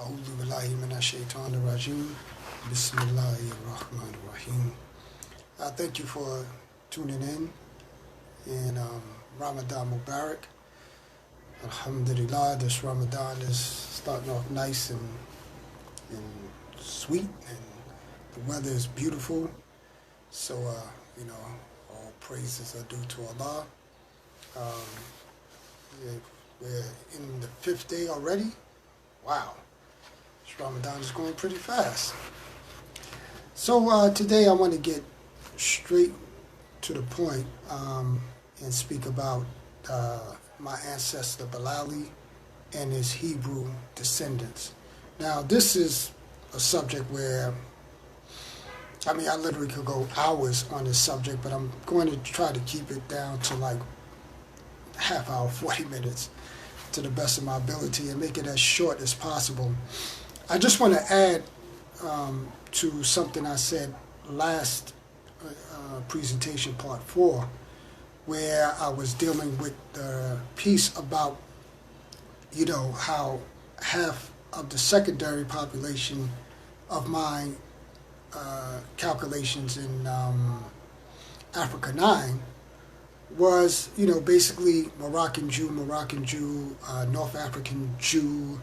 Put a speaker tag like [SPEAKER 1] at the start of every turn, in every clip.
[SPEAKER 1] A'udhu billahi minash shaitanir rajim. Bismillahir rahmanir rahim. Thank you for tuning in. And Ramadan Mubarak. Alhamdulillah, this Ramadan is starting off nice and sweet, and the weather is beautiful. So, all praises are due to Allah. We're in the 5th day already. Wow, this Ramadan is going pretty fast. So today I want to get straight to the point and speak about my ancestor Bilali and his Hebrew descendants. Now, this is a subject where, I literally could go hours on this subject, but I'm going to try to keep it down to like half hour, 40 minutes to the best of my ability and make it as short as possible. I just want to add to something I said last presentation, part 4, where I was dealing with the piece about, how half of the secondary population of my calculations in Africa 9 was, basically Moroccan Jew, North African Jew,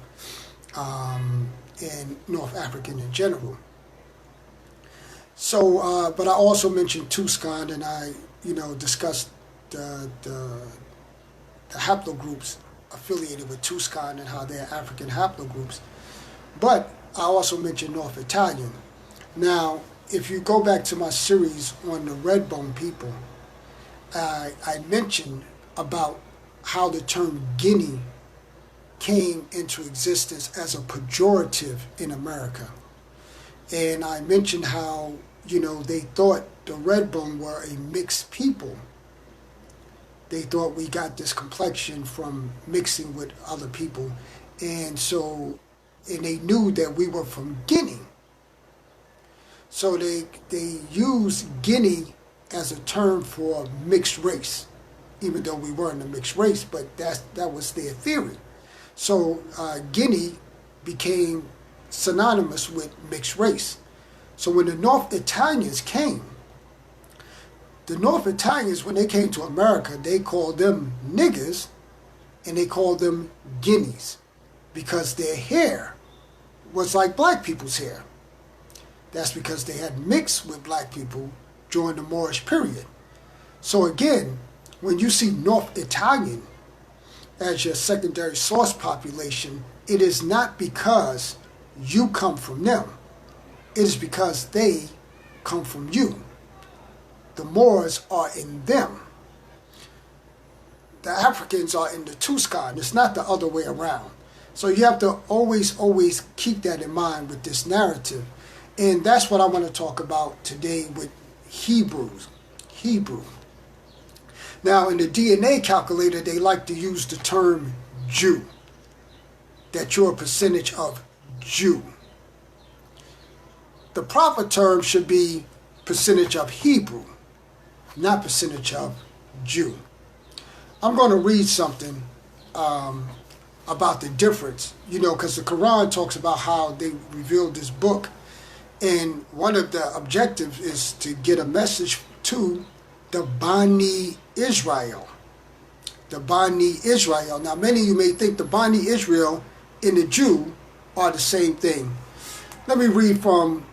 [SPEAKER 1] and North African in general. So, but I also mentioned Tuscan, and I, discussed the haplogroups affiliated with Tuscan and how they're African haplogroups. But I also mentioned North Italian. Now, if you go back to my series on the red bone people, I mentioned about how the term Guinea came into existence as a pejorative in America. And I mentioned how, they thought the red bone were a mixed people. They thought we got this complexion from mixing with other people. And they knew that we were from Guinea. So they used Guinea as a term for mixed race, even though we weren't a mixed race, but that was their theory. So Guinea became synonymous with mixed race. So when the North Italians came, when they came to America, they called them niggers, and they called them Guineas, because their hair was like black people's hair. That's because they had mixed with black people during the Moorish period. So again, when you see North Italian as your secondary source population, it is not because you come from them. It is because they come from you. The Moors are in them. The Africans are in the Tuscan. It's not the other way around. So you have to always keep that in mind with this narrative. And that's what I want to talk about today with Hebrew. Now, in the DNA calculator, they like to use the term Jew, that you're a percentage of Jew. The proper term should be percentage of Hebrew, not percentage of Jew. I'm going to read something about the difference, because the Quran talks about how they revealed this book. And one of the objectives is to get a message to the Bani Israel. The Bani Israel. Now, many of you may think the Bani Israel and the Jew are the same thing. Let me read from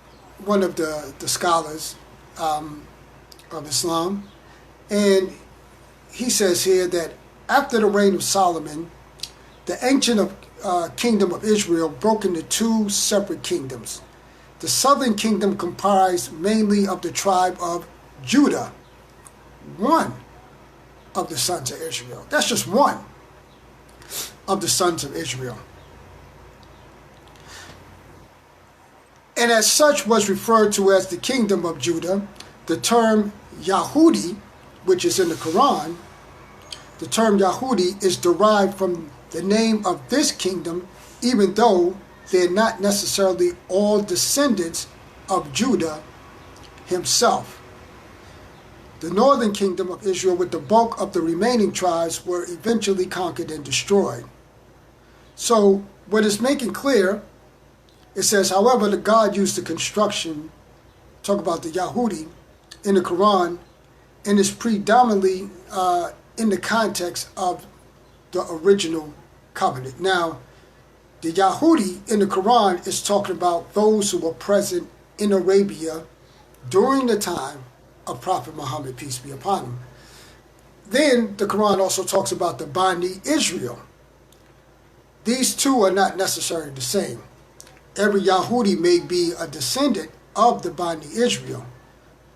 [SPEAKER 1] one of the scholars of Islam. And he says here that after the reign of Solomon, the ancient kingdom of Israel broke into 2 separate kingdoms. The southern kingdom comprised mainly of the tribe of Judah, one of the sons of Israel. That's just one of the sons of Israel. And as such was referred to as the kingdom of Judah. The term Yahudi, which is in the Quran, the term Yahudi is derived from the name of this kingdom, even though they're not necessarily all descendants of Judah himself. The northern kingdom of Israel, with the bulk of the remaining tribes, were eventually conquered and destroyed. So what it's making clear It says, however, the God used the construction, talk about the Yahudi, in the Quran, and is predominantly in the context of the original covenant. Now, the Yahudi in the Quran is talking about those who were present in Arabia during the time of Prophet Muhammad, peace be upon him. Then the Quran also talks about the Bani Israel. These two are not necessarily the same. Every Yahudi may be a descendant of the Bani Israel,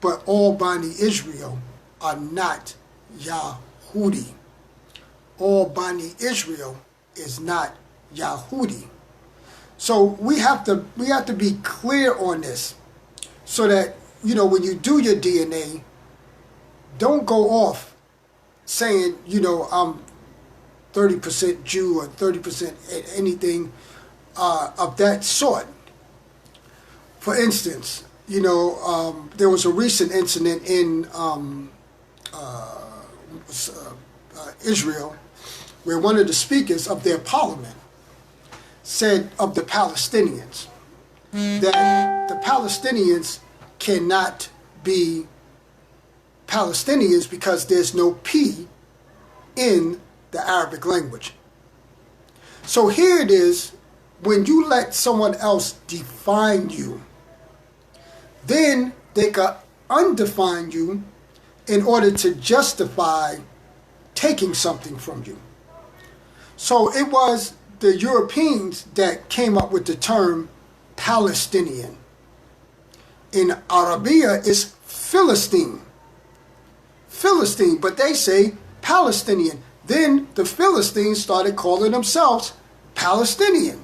[SPEAKER 1] but all Bani Israel are not Yahudi. All Bani Israel is not Yahudi. So we have to be clear on this, so that, you know, when you do your DNA, don't go off saying, you know, I'm 30% Jew or 30% anything of that sort. For instance, you know, there was a recent incident in Israel where one of the speakers of their parliament said of the Palestinians that the Palestinians cannot be Palestinians because there's no P in the Arabic language. So here it is, when you let someone else define you, then they can undefine you in order to justify taking something from you. So it was the Europeans that came up with the term Palestinian. In Arabia, it's Philistine. Philistine, but they say Palestinian. Then the Philistines started calling themselves Palestinian.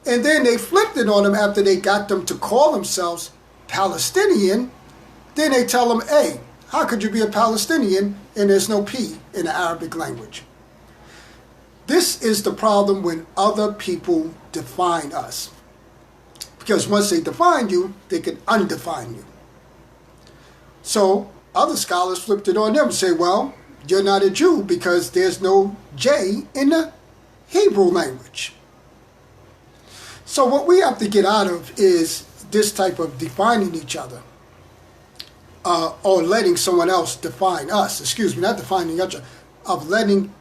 [SPEAKER 1] And then they flipped it on them after they got them to call themselves Palestinian. Then they tell them, hey, how could you be a Palestinian and there's no P in the Arabic language? This is the problem when other people define us. Because once they define you, they can undefine you. So other scholars flipped it on them and say, well, you're not a Jew because there's no J in the Hebrew language. So what we have to get out of is this type of defining each other, or letting someone else define us. Excuse me, not defining each other, of letting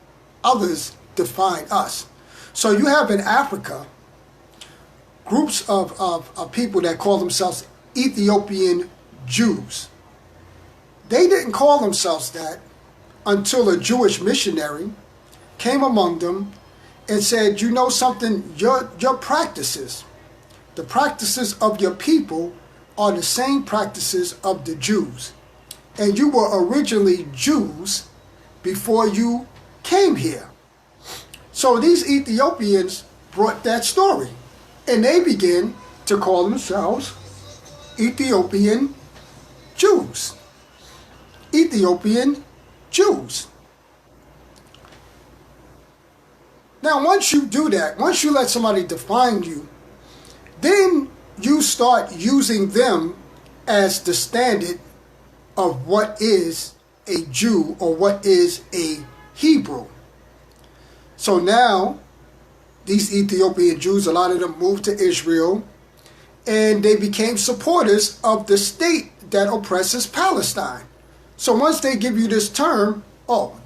[SPEAKER 1] others define us. So you have in Africa groups of people that call themselves Ethiopian Jews. They didn't call themselves that until a Jewish missionary came among them and said, you know something, your practices, the practices of your people are the same practices of the Jews. And you were originally Jews before you came here. So these Ethiopians brought that story, and they began to call themselves Ethiopian Jews. Ethiopian Jews. Now, once you do that, once you let somebody define you, then you start using them as the standard of what is a Jew or what is a Hebrew. So now, these Ethiopian Jews, a lot of them moved to Israel, and they became supporters of the state that oppresses Palestine. So once they give you this term,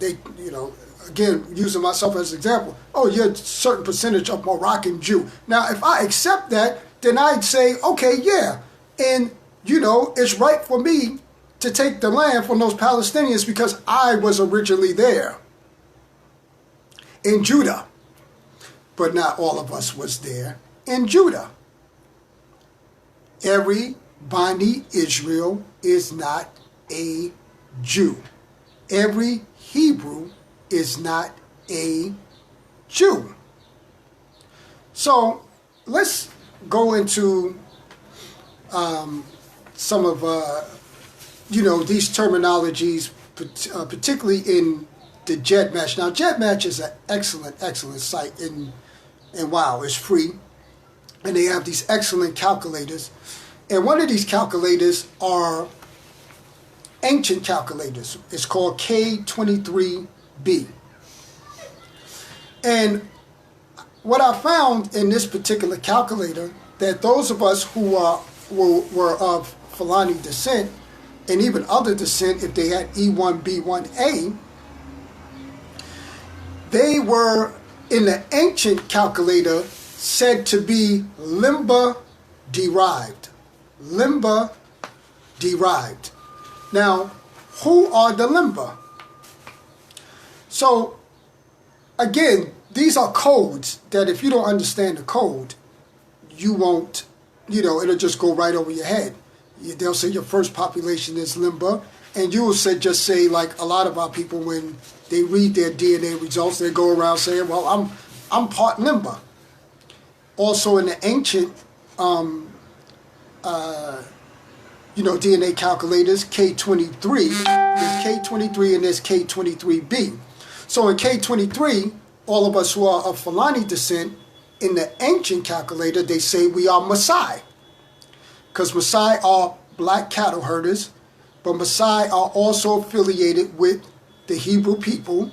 [SPEAKER 1] they, you know, again, using myself as an example, you're a certain percentage of Moroccan Jew. Now, if I accept that, then I'd say, okay, yeah, and, you know, it's right for me to take the land from those Palestinians because I was originally there in Judah. But not all of us was there in Judah. Every Bani Israel is not a Jew. Every Hebrew is not a Jew. So let's go into some of these terminologies, particularly in the GEDmatch. Now, GEDmatch is an excellent site, and wow, it's free, and they have these excellent calculators. And one of these calculators are ancient calculators. It's called K23B. And what I found in this particular calculator, that those of us who were of Fulani descent, and even other descent, if they had E1B1A, they were, in the ancient calculator, said to be Limba derived. Limba derived. Now, who are the Limba? So, again, these are codes that if you don't understand the code, you won't, it'll just go right over your head. They'll say your first population is Limba, and you will just say, like a lot of our people, when they read their DNA results, they go around saying, well, I'm part Limba. Also in the ancient, DNA calculators, K23, there's K23 and there's K23B. So in K23, all of us who are of Fulani descent, in the ancient calculator, they say we are Maasai. Because Maasai are black cattle herders, but Maasai are also affiliated with the Hebrew people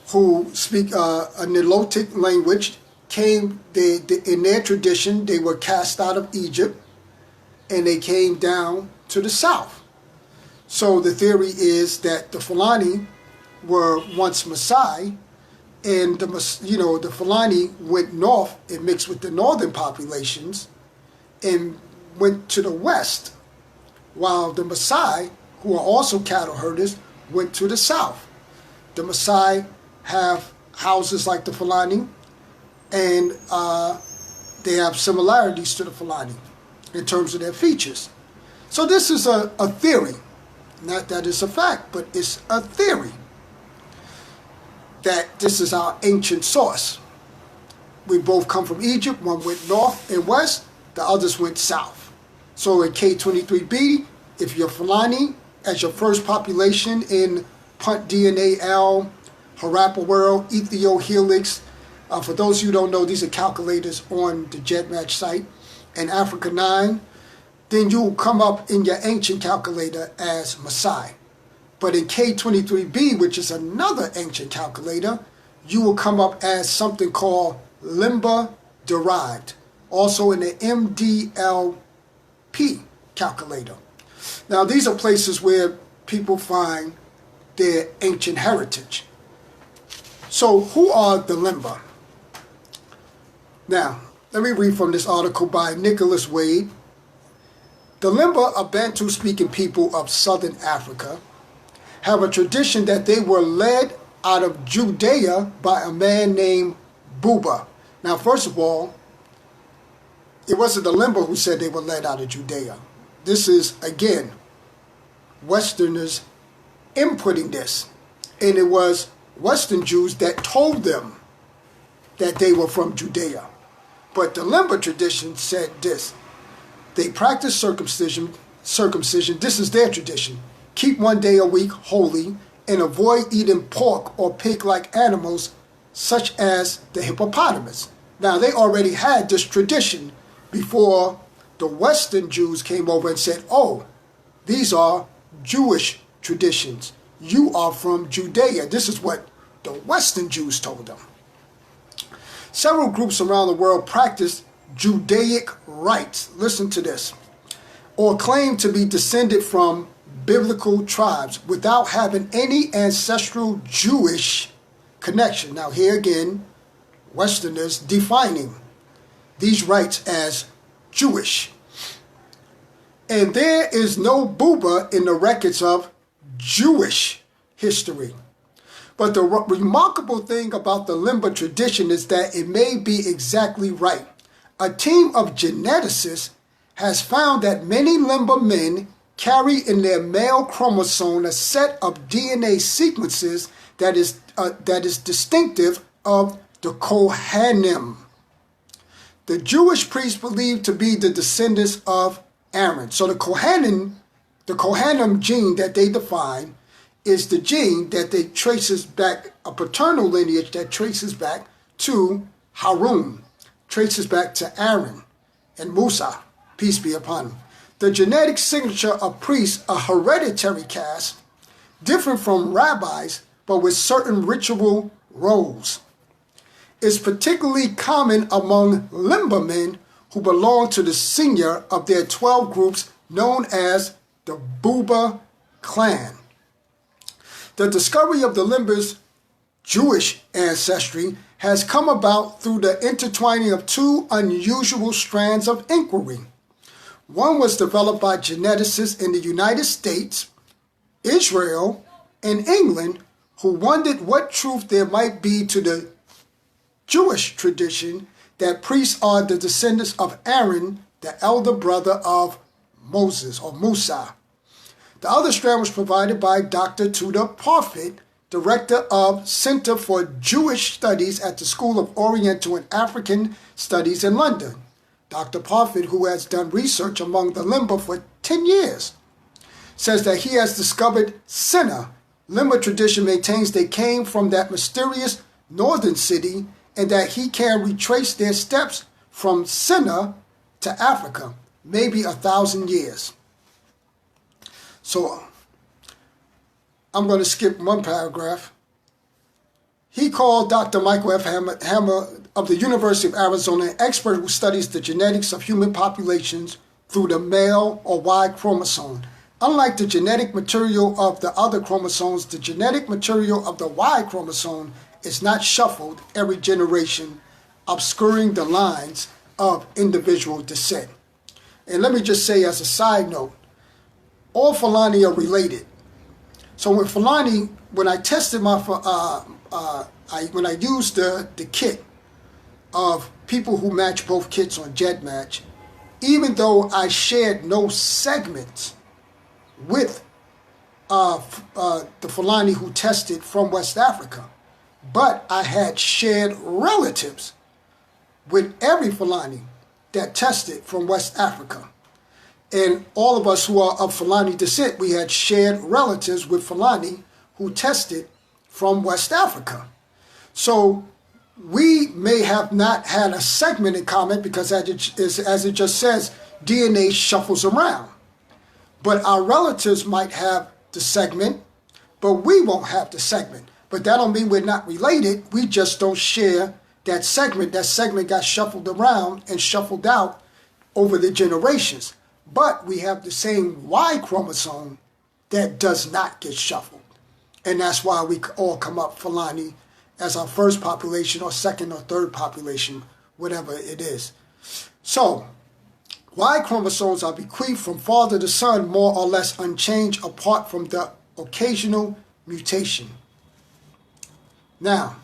[SPEAKER 1] who speak a Nilotic language. In their tradition, they were cast out of Egypt, and they came down to the south. So the theory is that the Fulani were once Maasai, and the Fulani went north and mixed with the northern populations and went to the west, while the Maasai, who are also cattle herders, went to the south. The Maasai have houses like the Fulani, and they have similarities to the Fulani in terms of their features. So this is a theory. Not that it's a fact, but it's a theory that this is our ancient source. We both come from Egypt. One went north and west, the others went south. So in K23B, if you're Fulani as your first population in Punt DNA L, Harappa World, Ethio Helix, for those of you who don't know, these are calculators on the JetMatch site, and Africa 9, then you will come up in your ancient calculator as Maasai. But in K23B, which is another ancient calculator, you will come up as something called Limba derived, also in the MDLP calculator. Now, these are places where people find their ancient heritage. So, who are the Limba? Now, let me read from this article by Nicholas Wade. The Limba, a Bantu-speaking people of southern Africa, have a tradition that they were led out of Judea by a man named Buba. Now, first of all, it wasn't the Limba who said they were led out of Judea. This is, again, Westerners inputting this. And it was Western Jews that told them that they were from Judea. But the Limba tradition said this. They practice circumcision. This is their tradition. Keep 1 day a week holy and avoid eating pork or pig-like animals such as the hippopotamus. Now, they already had this tradition before the Western Jews came over and said, oh, these are Jewish traditions. You are from Judea. This is what the Western Jews told them. Several groups around the world practice Judaic rites, listen to this, or claim to be descended from biblical tribes without having any ancestral Jewish connection. Now here again, Westerners defining these rites as Jewish. And there is no Buba in the records of Jewish history. But the remarkable thing about the Limba tradition is that it may be exactly right. A team of geneticists has found that many Limba men carry in their male chromosome a set of DNA sequences that is distinctive of the Kohanim. The Jewish priests believed to be the descendants of Aaron. So the Kohanim gene that they define is the gene that they traces back, a paternal lineage that traces back to Harun, traces back to Aaron and Musa, peace be upon him. The genetic signature of priests, a hereditary caste, different from rabbis, but with certain ritual roles. is particularly common among Limbermen who belong to the senior of their 12 groups known as the Buba clan. The discovery of the Limbers' Jewish ancestry has come about through the intertwining of two unusual strands of inquiry. One was developed by geneticists in the United States, Israel, and England who wondered what truth there might be to the Jewish tradition that priests are the descendants of Aaron, the elder brother of Moses or Musa. The other strand was provided by Dr. Tudor Parfit, director of Center for Jewish Studies at the School of Oriental and African Studies in London. Dr. Parfit, who has done research among the Limber for 10 years, says that he has discovered Sinna. Limber tradition maintains they came from that mysterious northern city and that he can retrace their steps from Sinna to Africa, maybe 1,000 years. So I'm going to skip one paragraph. He called Dr. Michael F. Hammer of the University of Arizona an expert who studies the genetics of human populations through the male or Y chromosome. Unlike the genetic material of the other chromosomes, the genetic material of the Y chromosome is not shuffled every generation, obscuring the lines of individual descent. And let me just say as a side note, all Fulani are related. So with Fulani, when I tested my, when I used the kit of people who match both kits on GEDmatch, even though I shared no segments with the Fulani who tested from West Africa, but I had shared relatives with every Fulani that tested from West Africa. And all of us who are of Fulani descent, we had shared relatives with Fulani who tested from West Africa. So we may have not had a segment in common because as it just says, DNA shuffles around. But our relatives might have the segment, but we won't have the segment. But that don't mean we're not related. We just don't share that segment. That segment got shuffled around and shuffled out over the generations. But we have the same Y chromosome that does not get shuffled. And that's why we all come up Fulani as our first population or second or third population, whatever it is. So, Y chromosomes are bequeathed from father to son more or less unchanged apart from the occasional mutation. Now,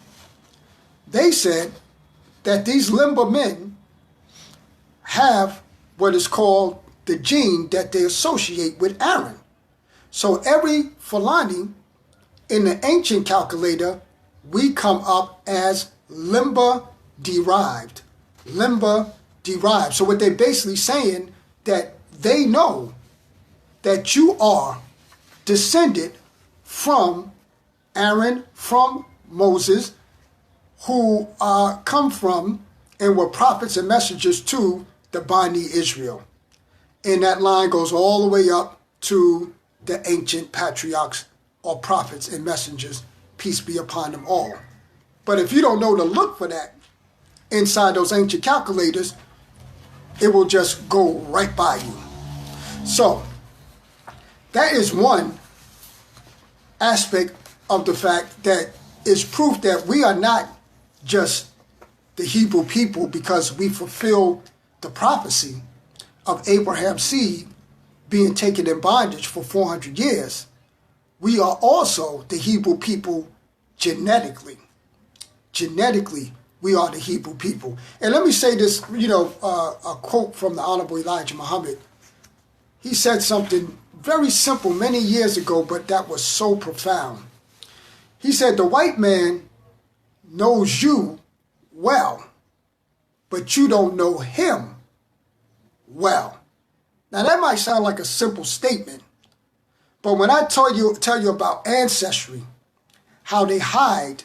[SPEAKER 1] they said that these Limber men have what is called the gene that they associate with Aaron. So every Fulani in the ancient calculator, we come up as Limber derived. Limber derived. So what they're basically saying that they know that you are descended from Aaron, from Moses, who come from and were prophets and messengers to the Bani Israel. And that line goes all the way up to the ancient patriarchs or prophets and messengers, peace be upon them all. But if you don't know to look for that inside those ancient calculators, it will just go right by you. So that is one aspect of the fact that is proof that we are not just the Hebrew people because we fulfill the prophecy of Abraham's seed being taken in bondage for 400 years. We are also the Hebrew people genetically. Genetically, we are the Hebrew people. And let me say this, a quote from the Honorable Elijah Muhammad. He said something very simple many years ago, but that was so profound. He said, the white man knows you well, but you don't know him well. Now that might sound like a simple statement, but when I tell you about Ancestry, how they hide,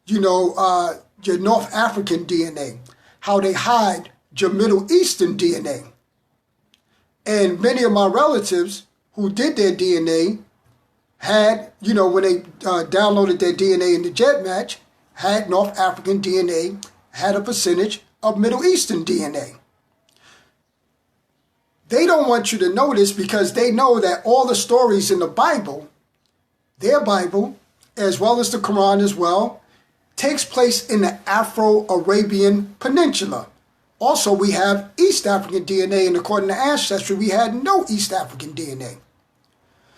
[SPEAKER 1] your North African DNA, how they hide your Middle Eastern DNA. And many of my relatives who did their DNA had, when they downloaded their DNA in the GEDmatch, had North African DNA, had a percentage of Middle Eastern DNA. They don't want you to know this because they know that all the stories in the Bible, their Bible, as well as the Quran as well, takes place in the Afro-Arabian Peninsula. Also, we have East African DNA, and according to Ancestry, we had no East African DNA.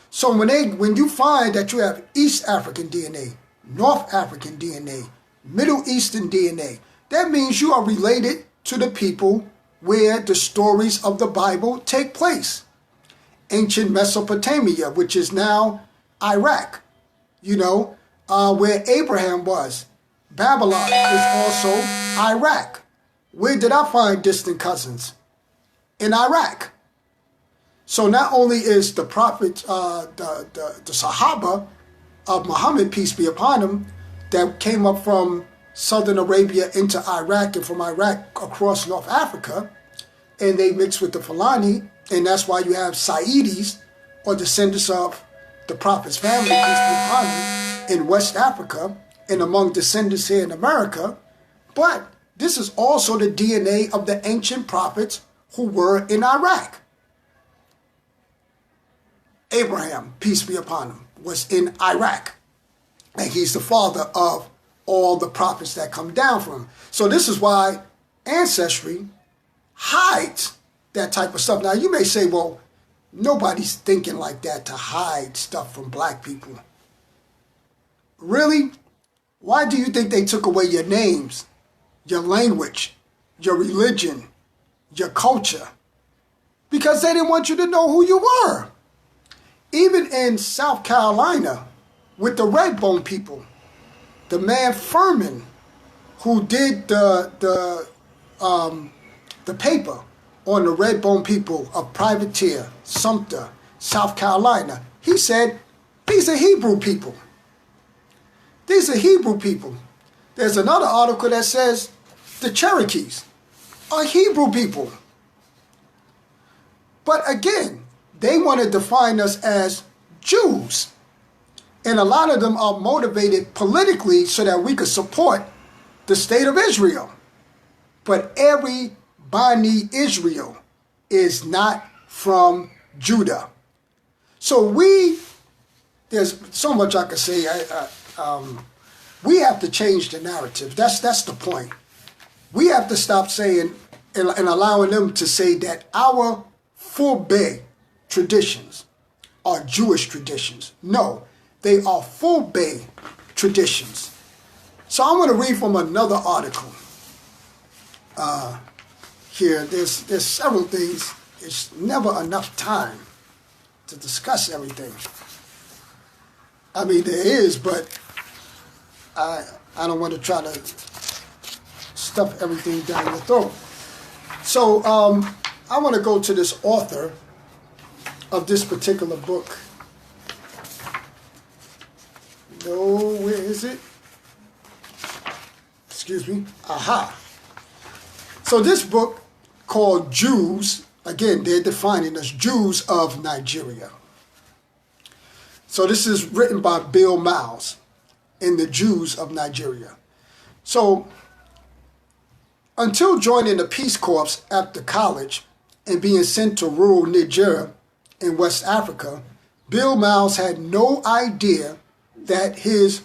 [SPEAKER 1] So when you find that you have East African DNA, North African DNA, Middle Eastern DNA, that means you are related to the people where the stories of the Bible take place. Ancient Mesopotamia, which is now Iraq, where Abraham was. Babylon is also Iraq. Where did I find distant cousins? In Iraq. So not only is the prophet, the Sahaba of Muhammad, peace be upon him, that came up from southern Arabia into Iraq and from Iraq across North Africa, and they mixed with the Fulani, and that's why you have Saidis, or descendants of the prophet's family, peace be upon him, in West Africa, and among descendants here in America. But this is also the DNA of the ancient prophets who were in Iraq. Abraham, peace be upon him, was in Iraq. And he's the father of all the prophets that come down from him. So this is why Ancestry hides that type of stuff. Now you may say, well, nobody's thinking like that to hide stuff from black people. Really? Why do you think they took away your names, your language, your religion, your culture? Because they didn't want you to know who you were. Even in South Carolina, with the Redbone people, the man Furman, who did the paper on the Redbone people of Privateer, Sumter, South Carolina, he said, these are Hebrew people. These are Hebrew people. There's another article that says the Cherokees are Hebrew people. But again, they want to define us as Jews. And a lot of them are motivated politically so that we could support the state of Israel. But every Bani Israel is not from Judah. So there's so much I could say. We have to change the narrative. That's the point. We have to stop saying and allowing them to say that our forbay traditions are Jewish traditions. No, they are forbay traditions. So I'm going to read from another article. Here, there's several things. It's never enough time to discuss everything. I mean, there is, but I don't want to try to stuff everything down your throat. So I want to go to this author of this particular book. No, where is it? Excuse me. Aha. So this book called Jews, again, they're defining us Jews of Nigeria. So this is written by Bill Miles in the Jews of Nigeria. So until joining the Peace Corps after college and being sent to rural Niger in West Africa, Bill Miles had no idea that his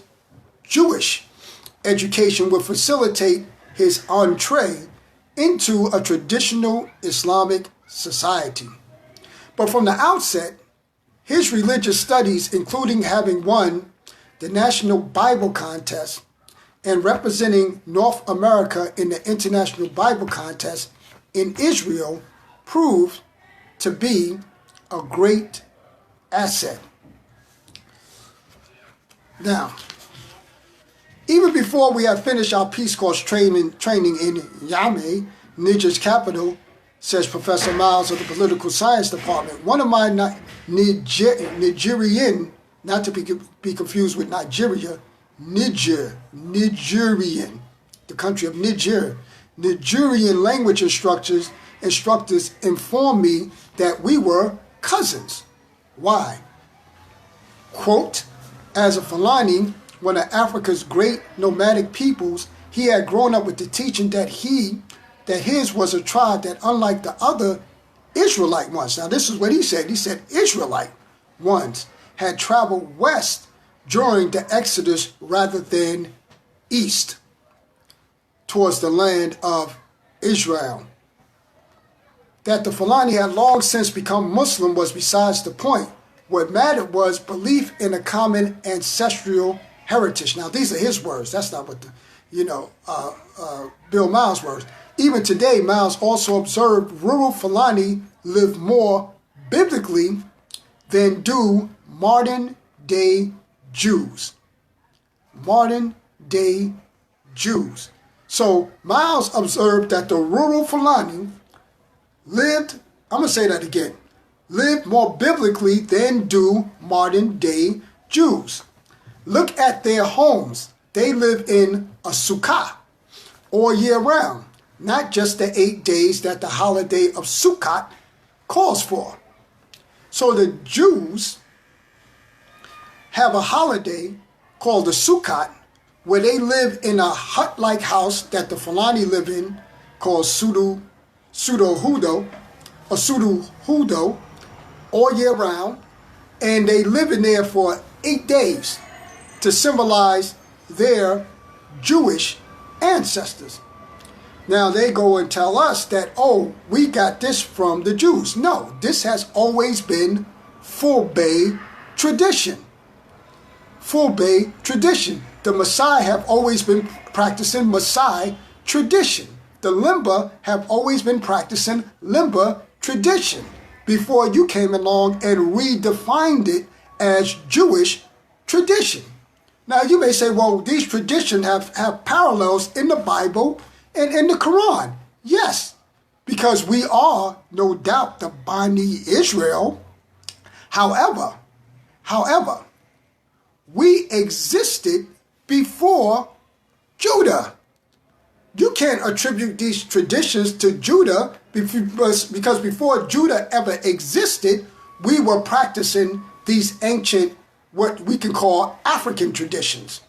[SPEAKER 1] Jewish education would facilitate his entree into a traditional Islamic society. But from the outset, his religious studies, including having won the National Bible Contest and representing North America in the International Bible Contest in Israel, proved to be a great asset. Now, even before we had finished our Peace Corps training in Yame, Niger's capital, says Professor Miles of the Political Science Department, one of my Nigerian, not to be confused with Nigeria, Nigerian, the country of Niger, Nigerian language instructors informed me that we were cousins. Why? Quote, as a Fulani, one of Africa's great nomadic peoples, he had grown up with the teaching that his was a tribe that, unlike the other Israelite ones, now this is what he said. He said Israelite ones had traveled west during the Exodus rather than east towards the land of Israel. That the Fulani had long since become Muslim was besides the point. What mattered was belief in a common ancestral heritage. Now, these are his words. That's not what Bill Miles' words. Even today, Miles also observed rural Fulani live more biblically than do modern-day Jews. Modern-day Jews. So, Miles observed that the rural Fulani lived, I'm going to say that again, lived more biblically than do modern-day Jews. Look at their homes. They live in a sukkah all year round, not just the 8 days that the holiday of Sukkot calls for. So the Jews have a holiday called the Sukkot, where they live in a hut-like house that the Fulani live in, called Pseudo-Hudo, all year round, and they live in there for 8 days to symbolize their Jewish ancestors. Now they go and tell us that, oh, we got this from the Jews. No, this has always been Fulbe tradition. Fulbe tradition. The Maasai have always been practicing Maasai tradition. The Limba have always been practicing Limba tradition before you came along and redefined it as Jewish tradition. Now you may say, well, these traditions have parallels in the Bible and in the Quran. Yes, because we are, no doubt, the Bani Israel. However, we existed before Judah. You can't attribute these traditions to Judah because before Judah ever existed, we were practicing these ancient, what we can call African traditions,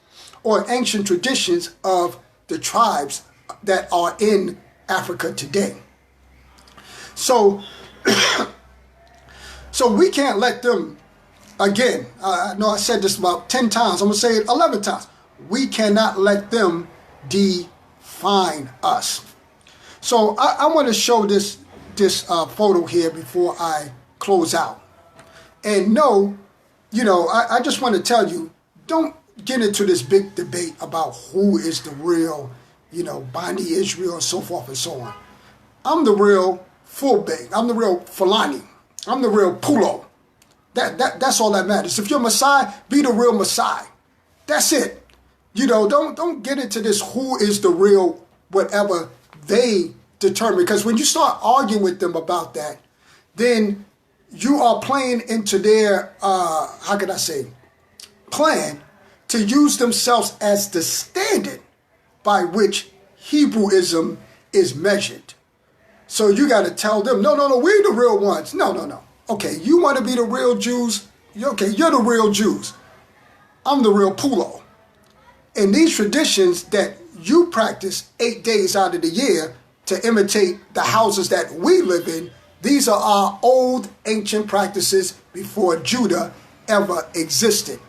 [SPEAKER 1] or ancient traditions of the tribes that are in Africa today. So, so we can't let them, again, I know I said this about 10 times, I'm going to say it 11 times. We cannot let them define us. So I want to show this photo here before I close out. And no, I just want to tell you, don't get into this big debate about who is the real, Bani Israel and so forth and so on. I'm the real Fulbe. I'm the real Fulani. I'm the real Pulo. That's all that matters. If you're Maasai, be the real Maasai. That's it. Don't get into this who is the real whatever they determine. Because when you start arguing with them about that, then you are playing into their, plan to use themselves as the standard by which Hebrewism is measured. So you got to tell them, no, we're the real ones. No. Okay, you want to be the real Jews? Okay, you're the real Jews. I'm the real Pulo. And these traditions that you practice 8 days out of the year to imitate the houses that we live in, these are our old ancient practices before Judah ever existed.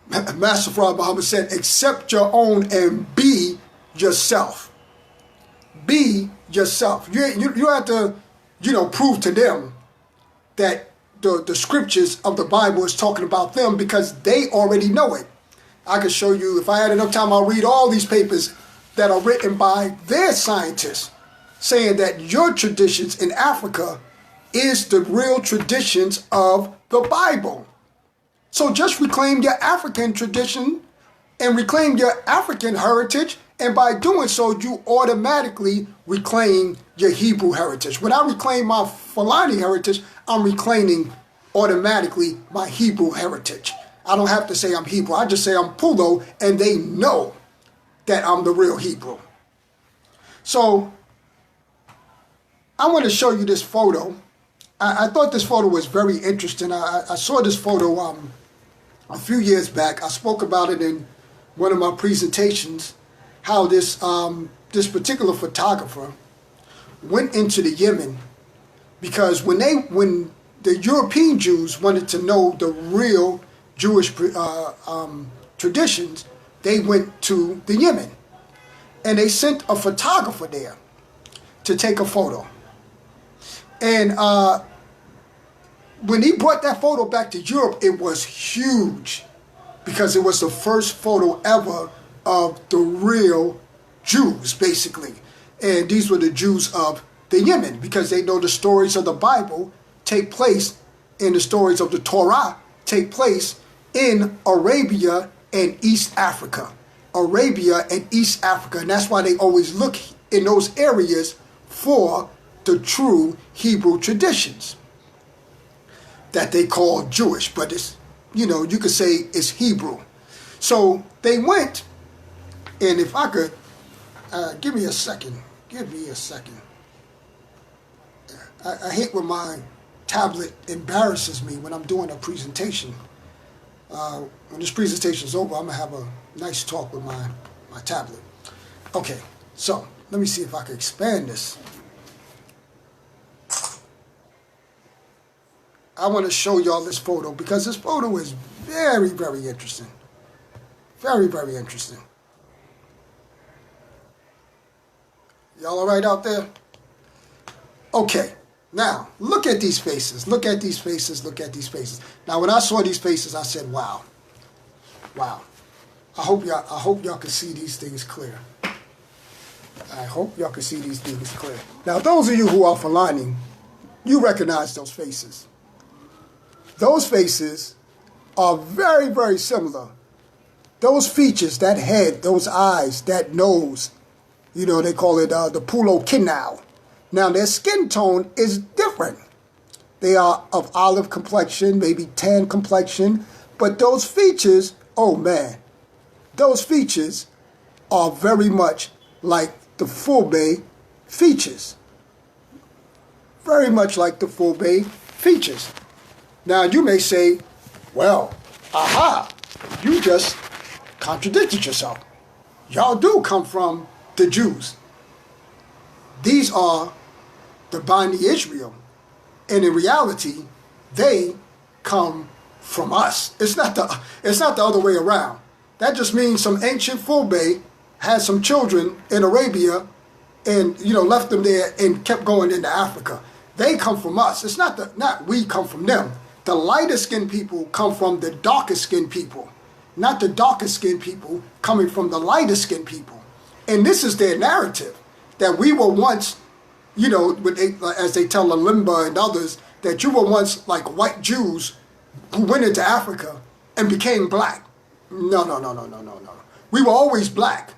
[SPEAKER 1] Master Prophet Muhammad said, accept your own and be yourself. Be yourself. You have to, prove to them that the scriptures of the Bible is talking about them because they already know it. I could show you, if I had enough time, I'll read all these papers that are written by their scientists saying that your traditions in Africa is the real traditions of the Bible. So just reclaim your African tradition and reclaim your African heritage, and by doing so, you automatically reclaim your Hebrew heritage. When I reclaim my Fulani heritage, I'm reclaiming automatically my Hebrew heritage. I don't have to say I'm Hebrew. I just say I'm Pulo, and they know that I'm the real Hebrew. So I want to show you this photo. I thought this photo was very interesting. I saw this photo a few years back, I spoke about it in one of my presentations, how this this particular photographer went into the Yemen because when the European Jews wanted to know the real Jewish traditions, they went to the Yemen, and they sent a photographer there to take a photo. And when he brought that photo back to Europe, it was huge because it was the first photo ever of the real Jews, basically. And these were the Jews of the Yemen, because they know the stories of the Bible take place, and the stories of the Torah take place in Arabia and East Africa. Arabia and East Africa. And that's why they always look in those areas for the true Hebrew traditions that they call Jewish, but it's, you know, you could say it's Hebrew. So they went, and if I could, give me a second. I hate when my tablet embarrasses me when I'm doing a presentation. When this presentation is over, I'm gonna have a nice talk with my tablet. Okay, so let me see if I can expand this. I want to show y'all this photo because this photo is very, very interesting. Very, very interesting. Y'all all right out there? Okay, now look at these faces. Look at these faces. Look at these faces. Now, when I saw these faces, I said, "Wow, wow." I hope y'all can see these things clear. I hope y'all can see these things clear. Now, those of you who are Fulani, you recognize those faces. Those faces are very, very similar. Those features, that head, those eyes, that nose, you know, they call it the Pulo Kinau. Now, their skin tone is different. They are of olive complexion, maybe tan complexion, but those features, oh man, those features are very much like the Fulbe features. Very much like the Fulbe features. Now, you may say, well, aha, you just contradicted yourself. Y'all do come from the Jews. These are the Bani Israel. And in reality, they come from us. It's not the other way around. That just means some ancient Fulbe had some children in Arabia and, you know, left them there and kept going into Africa. They come from us. It's not we come from them. The lighter skinned people come from the darker skinned people, not the darker skinned people coming from the lighter skinned people. And this is their narrative, that we were once, you know, as they tell Alimba and others, that you were once like white Jews who went into Africa and became black. No. We were always black.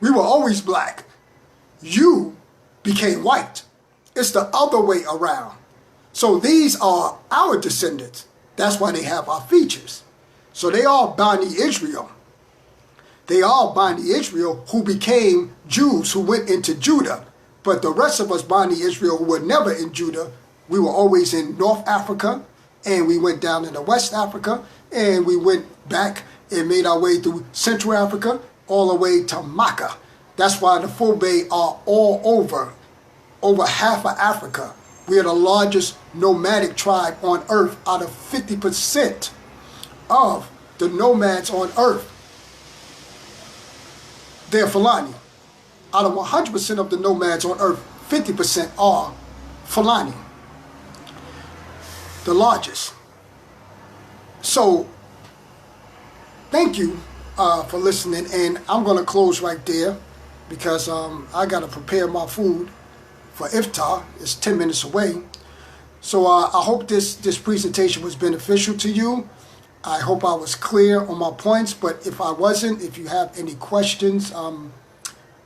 [SPEAKER 1] We were always black. You became white. It's the other way around. So these are our descendants. That's why they have our features. So they are Bani Israel. They are Bani Israel who became Jews who went into Judah. But the rest of us Bani Israel who were never in Judah, we were always in North Africa, and we went down into West Africa, and we went back and made our way through Central Africa all the way to Makkah. That's why the Fulbe are all over half of Africa. We are the largest nomadic tribe on earth. Out of 50% of the nomads on earth, they're Fulani. Out of 100% of the nomads on earth, 50% are Fulani. The largest. So, thank you for listening, and I'm going to close right there because I got to prepare my food for iftar. It's 10 minutes away. So I hope this presentation was beneficial to you. I hope I was clear on my points, but if I wasn't, if you have any questions,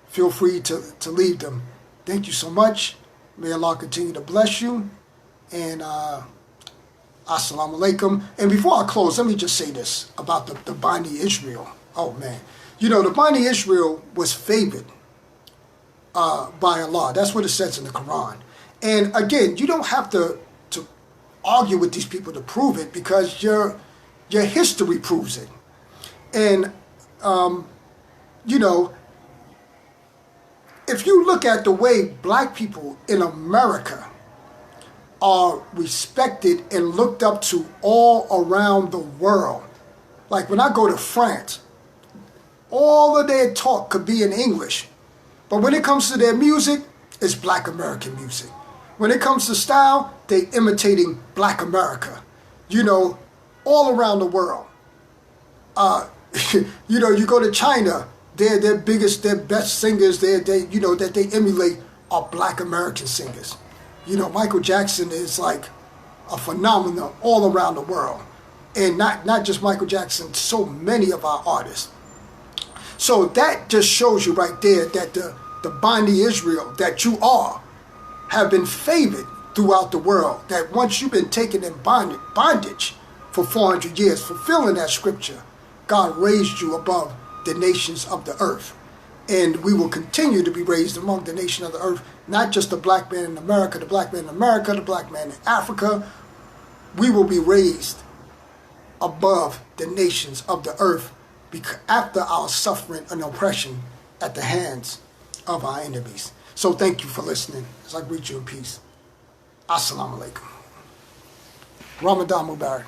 [SPEAKER 1] feel free to leave them. Thank you so much. May Allah continue to bless you. And assalamu alaikum. And before I close, let me just say this about the Bani Israel. Oh man. You know, the Bani Israel was favored by Allah. That's what it says in the Quran. And again, you don't have to argue with these people to prove it, because Your history proves it. And, you know, if you look at the way black people in America are respected and looked up to all around the world, like when I go to France, all of their talk could be in English. But when it comes to their music, it's black American music. When it comes to style, they imitating black America. You know, all around the world. You know, you go to China, their biggest, their best singers, you know, that they emulate are black American singers. You know, Michael Jackson is like a phenomenon all around the world. And not just Michael Jackson, so many of our artists. So that just shows you right there that the Bani Israel that you are have been favored throughout the world. That once you've been taken in bondage for 400 years, fulfilling that scripture, God raised you above the nations of the earth. And we will continue to be raised among the nation of the earth, not just the black man in America, the black man in America, the black man in Africa. We will be raised above the nations of the earth after our suffering and oppression at the hands of our enemies. So thank you for listening as I greet you in peace. Assalamu alaikum. Ramadan Mubarak.